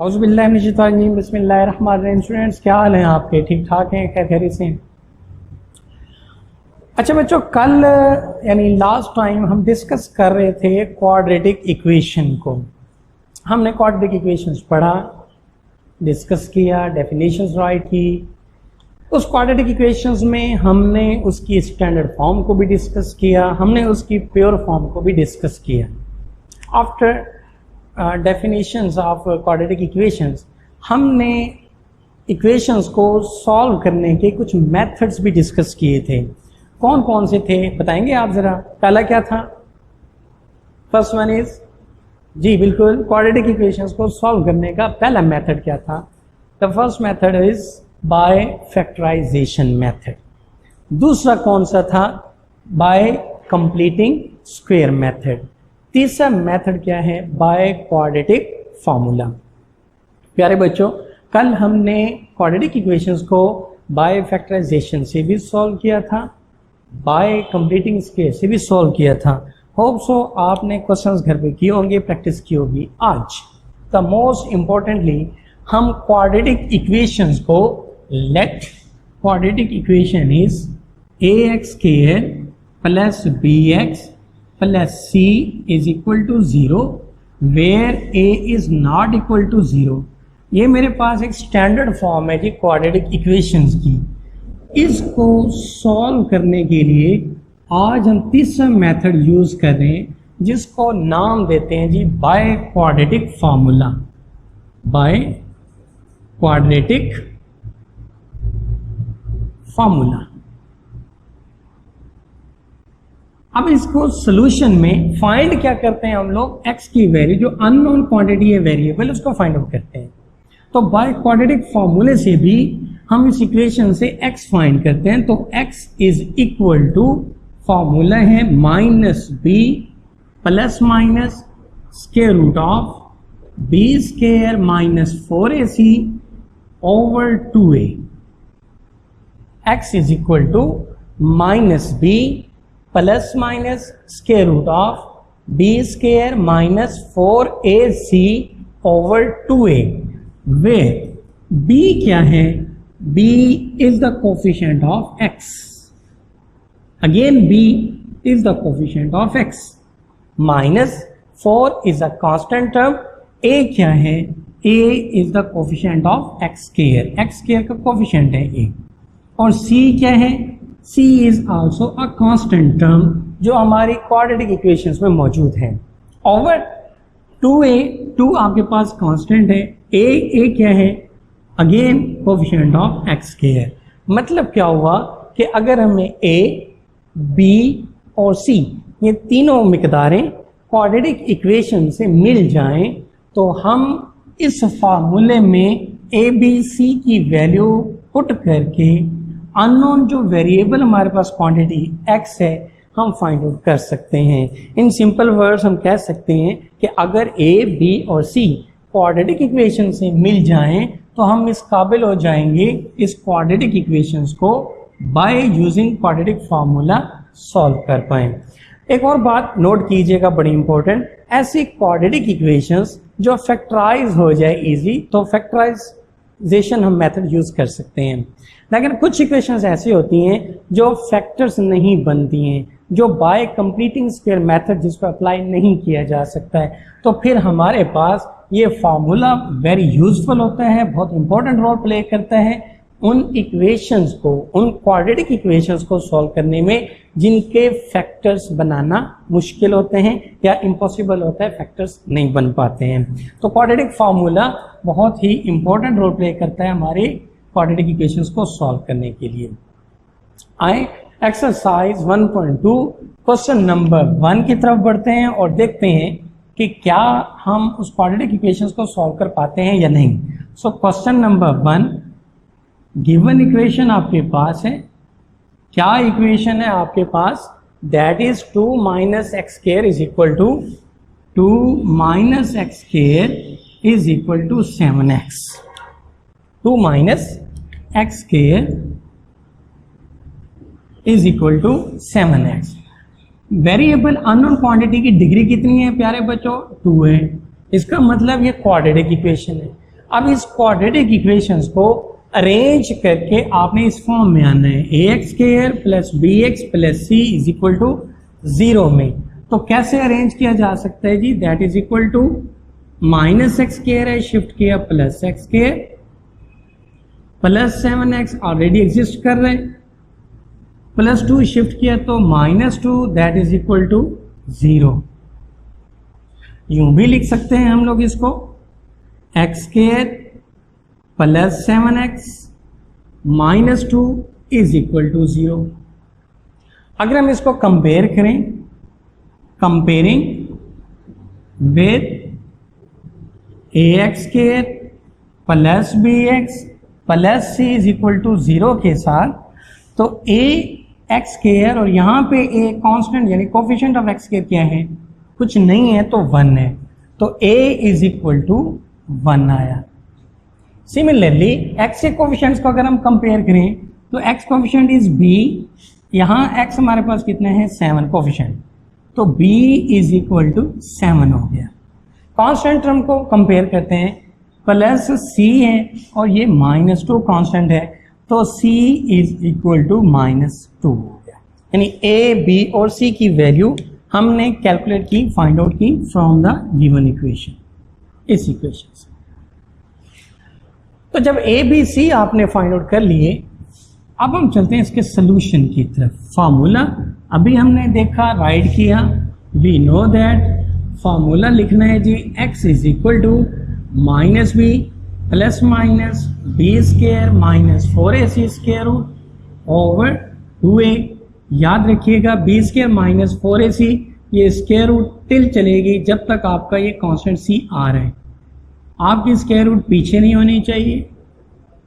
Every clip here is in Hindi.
औज़ुबिल्लाहि बिस्मिल्लाहिर्रहमानिर्रहीम। स्टूडेंट्स, क्या हाल हैं आपके? ठीक ठाक हैं? खैर खैरियत से हैं? अच्छा बच्चों, कल यानी लास्ट टाइम हम डिस्कस कर रहे थे क्वाड्रेटिक इक्वेशन को। हमने क्वाड्रेटिक इक्वेशंस पढ़ा, डिस्कस किया, डेफिनेशंस राइट की। उस क्वाड्रेटिक इक्वेशंस में हमने उसकी स्टैंडर्ड फॉर्म को भी डिस्कस किया, हमने उसकी प्योर फॉर्म को भी डिस्कस किया। After definitions of quadratic equations हमने इक्वेशंस को सॉल्व करने के कुछ मेथड्स भी डिस्कस किए थे। कौन कौन से थे बताएंगे आप ज़रा? पहला क्या था? फर्स्ट वन इज, जी बिल्कुल, क्वाड्रेटिक इक्वेशंस को सॉल्व करने का पहला मेथड क्या था? The first method is by factorisation method. दूसरा कौन सा था? By completing square method. तीसरा मेथड क्या है? By quadratic formula. प्यारे बच्चों, कल हमने क्वाड्रेटिक इक्वेशंस को बाय फैक्टराइजेशन से भी सॉल्व किया था, बाय कंप्लीटिंग स्क्वायर से भी सॉल्व किया था। होप सो आपने क्वेश्चंस घर पे किए होंगे, प्रैक्टिस की होगी। आज द मोस्ट इंपॉर्टेंटली हम क्वाड्रेटिक इक्वेशंस को let quadratic equation is ax square plus bx plus c is equal to 0 where a is not equal to 0। ये मेरे पास एक स्टैंडर्ड फॉर्म है जी क्वाड्रेटिक इक्वेशंस की। इसको सॉल्व करने के लिए आज हम तीसरा मेथड यूज कर रहे हैं, जिसको नाम देते हैं जी by quadratic formula. By quadratic formula. अब इसको सॉल्यूशन में फाइंड क्या करते हैं हम लोग? x की वैल्यू, जो अननोन क्वांटिटी है वेरिएबल, उसको फाइंड आउट करते हैं। तो बाय क्वाड्रेटिक फार्मूले से भी हम इस इक्वेशन से x फाइंड करते हैं। तो x is equal to, formula है minus b plus minus square root of b square minus 4ac over 2a। x is equal to minus b plus minus square root of b square minus 4ac over 2a, where b क्या है? b is the coefficient of x। Again b is the coefficient of x। Minus 4 is a constant term. a क्या है? a is the coefficient of x square. x square का कोफिशिएंट है a। और c क्या है? c is also a constant term जो हमारी क्वाड्रेटिक इक्वेशंस में मौजूद है। ओवर 2a, 2 आपके पास कांस्टेंट है। a क्या है? Again coefficient of x square. मतलब क्या हुआ कि अगर हमें a, b और c ये तीनों मिकदारें क्वाड्रेटिक इक्वेशन से मिल जाएं, तो हम इस फार्मूले में a, b, c की वैल्यू पुट करके अननोन जो वेरिएबल हमारे पास क्वांटिटी x है हम फाइंड आउट कर सकते हैं। इन सिंपल वर्ड्स हम कह सकते हैं कि अगर a, b और c क्वाड्रेटिक इक्वेशन से मिल जाएं, तो हम इस काबिल हो जाएंगे इस क्वाड्रेटिक इक्वेशंस को by using quadratic formula solve कर पाएं। एक और बात नोट कीजिएगा, बड़ी इंपॉर्टेंट, ऐसी क्वाड्रेटिक इक्वेशंस जो फैक्टराइज हो जाए इजी, तो फैक्टराइजेशन हम मेथड यूज कर सकते हैं। लेकिन कुछ इक्वेशंस ऐसी होती हैं जो फैक्टर्स नहीं बनती हैं, जो बाय कंप्लीटिंग स्क्वायर मेथड जिसको अप्लाई नहीं किया जा सकता है, तो फिर हमारे पास ये फार्मूला वेरी यूजफुल होता है, बहुत इंपॉर्टेंट रोल प्ले करता है उन इक्वेशंस को, उन क्वाड्रेटिक इक्वेशंस को सॉल्व करने में जिनके फैक्टर्स बनाना मुश्किल होते हैं या इम्पॉसिबल होता है, फैक्टर्स नहीं बन पाते हैं। तो क्वाड्रेटिक फार्मूला बहुत ही इंपॉर्टेंट रोल प्ले करता है हमारे क्वाड्रेटिक इक्वेशंस को सॉल्व करने के लिए। आए एक्सरसाइज 1.2 क्वेश्चन नंबर 1 की तरफ बढ़ते हैं और देखते हैं कि क्या हम उस क्वाड्रेटिक इक्वेशंस को सॉल्व कर पाते हैं या नहीं। So question number 1, given equation आपके पास है। क्या इक्वेशन है आपके पास? That is 2 minus x square is equal to 2 minus x square is equal to 7x। 2 minus x square is equal to 7x। Variable unknown quantity की डिग्री कितनी है प्यारे बच्चों? 2 है। इसका मतलब ये क्वाड्रेटिक इक्वेशन है। अब इस क्वाड्रेटिक इक्वेशंस को अरेंज करके आपने इस फॉर्म में आना है, ax² plus bx plus c is equal to 0 में। तो कैसे अरेंज किया जा सकता है जी? That is equal to -x² है, शिफ्ट किया plus x² plus 7x already exist कर रहे हैं, प्लस 2 शिफ्ट किया तो -2 दैट इज इक्वल टू 0। यूं भी लिख सकते हैं हम लोग इसको, x² plus 7x minus 2 is equal to 0। अगर हम इसको कंपेयर करें, comparing with ax² plus bx plus c is equal to 0 के साथ, तो ax² और यहाँ पे a कांस्टेंट यानी कोफिशिएंट ऑफ x² क्या है? कुछ नहीं है तो 1 है, तो a इज इक्वल टू 1 आया। सिमिलरली x के कोफिशिएंट्स को अगर हम कंपेयर करें तो x कोफिशिएंट इज b, यहाँ x हमारे पास कितने हैं? 7 कोफिशिएंट, तो b इज इक्वल टू 7 हो गया। कांस्टेंट टर्म को कंपेयर करते हैं, प्लस c है और ये -2 कांस्टेंट है, तो c इज इक्वल टू -2 हो गया। यानी a, b और c की वैल्यू हमने कैलकुलेट की, फाइंड आउट की फ्रॉम द गिवन इक्वेशन, इस इक्वेशन से। तो जब a, b, c आपने फाइंड आउट कर लिए, अब हम चलते हैं इसके सोल्यूशन की तरफ। फार्मूला अभी हमने देखा, राइट किया, वी नो दैट फार्मूला लिखना है जी, x is equal to minus B plus minus b² minus 4ac square root over 2a। याद रखिएगा b² माइनस 4ac, ये स्क्वायर रूट टिल चलेगी जब तक आपका ये कांस्टेंट c आ रहा है। आपकी स्क्वायर रूट पीछे नहीं होनी चाहिए,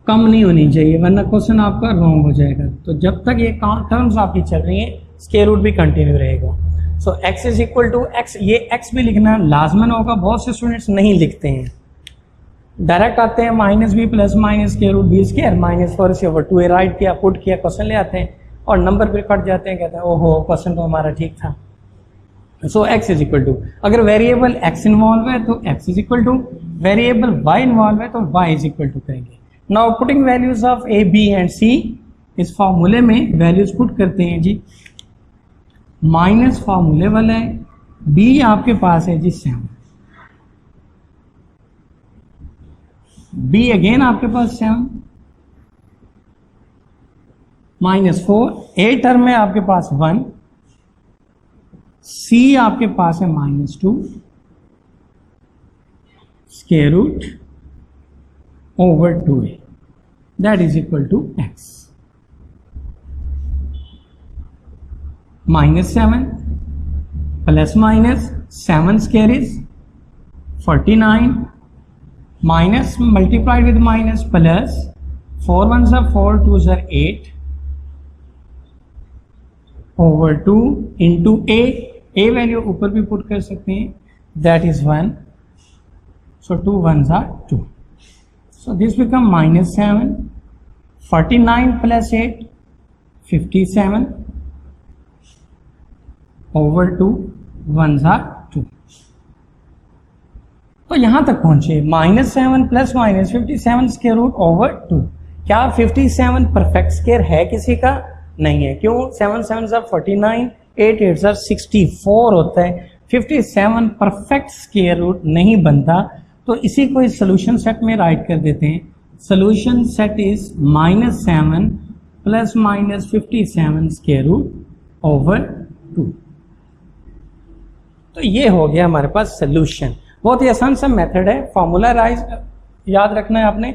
कम नहीं होनी चाहिए, वरना क्वेश्चन आपका रॉन्ग हो जाएगा। तो जब तक ये टर्म्स आपकी चल रही है, स्क्वायर रूट भी कंटिन्यू रहेगा। So x is equal to x, ये x भी लिखना लाजमन होगा, बहुत से स्टूडेंट्स नहीं लिखते हैं, डायरेक्ट आते हैं minus B plus minus square root b² minus 4ac over 2a, write किया, पुट किया, क्वेश्चन ले आते हैं और नंबर पे कट जाते हैं, कहते हैं ओहो क्वेश्चन तो हमारा ठीक था। So x is equal to, अगर वेरिएबल x इन्वॉल्व है तो x is equal to, variable y involve है तो y इज इक्वल टू करेंगे। Now putting values of a, b and c, इस फॉर्मूले में वैल्यूज पुट करते हैं जी। माइनस फॉर्मूले वाला है, b आपके पास है जी 7, b अगेन आपके पास 7 माइनस 4, a टर्म में आपके पास 1, c आपके पास है -2 square root over 2a, that is equal to x। -7 plus minus 7 square is 49, minus multiplied with minus plus 4 1s are 4 2s are 8 over 2 into a value ऊपर भी पुट कर सकते हैं, that is 1, so 2 1s are 2, so this become -7, 49 plus 8 57 over 2 1s are 2। तो यहां तक पहुंचे, -7 plus minus 57 square root over 2। क्या 57 परफेक्ट स्क्वायर है किसी का? नहीं है। क्यों? 7 7s are 49, 8 8s are 64 होता है, 57 परफेक्ट स्क्वायर रूट नहीं बनता। तो इसी को इस सोल्यूशन सेट में राइट कर देते हैं। Solution set is -7 plus minus 57 square root over 2। तो ये हो गया हमारे पास सोल्यूशन। बहुत ही आसान सा मेथड है, फॉर्मूला राइज याद रखना है आपने,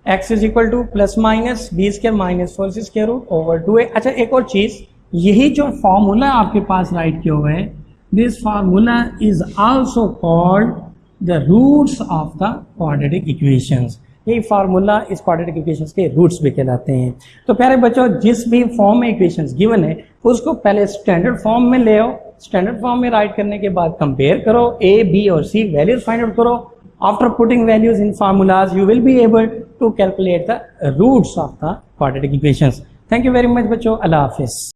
x is equal to plus minus b² minus 4c square root over 2a। अच्छा एक और चीज, यही जो फॉर्मूला आपके पास राइट किया हुआ है, this formula is also called the roots of the quadratic equations. ये फार्मूला इस क्वाड्रेटिक इक्वेशंस के रूट्स भी कहलाते हैं। तो प्यारे बच्चों, जिस भी फॉर्म में इक्वेशंस गिवन है उसको पहले स्टैंडर्ड फॉर्म में ले आओ, स्टैंडर्ड फॉर्म में राइट करने के बाद कंपेयर करो, a, b और c वैल्यूज फाइंड आउट करो। After putting values in formulas you will be able to calculate the roots of the quadratic equations. Thank you very much बच्चों, अल्लाह हाफिज।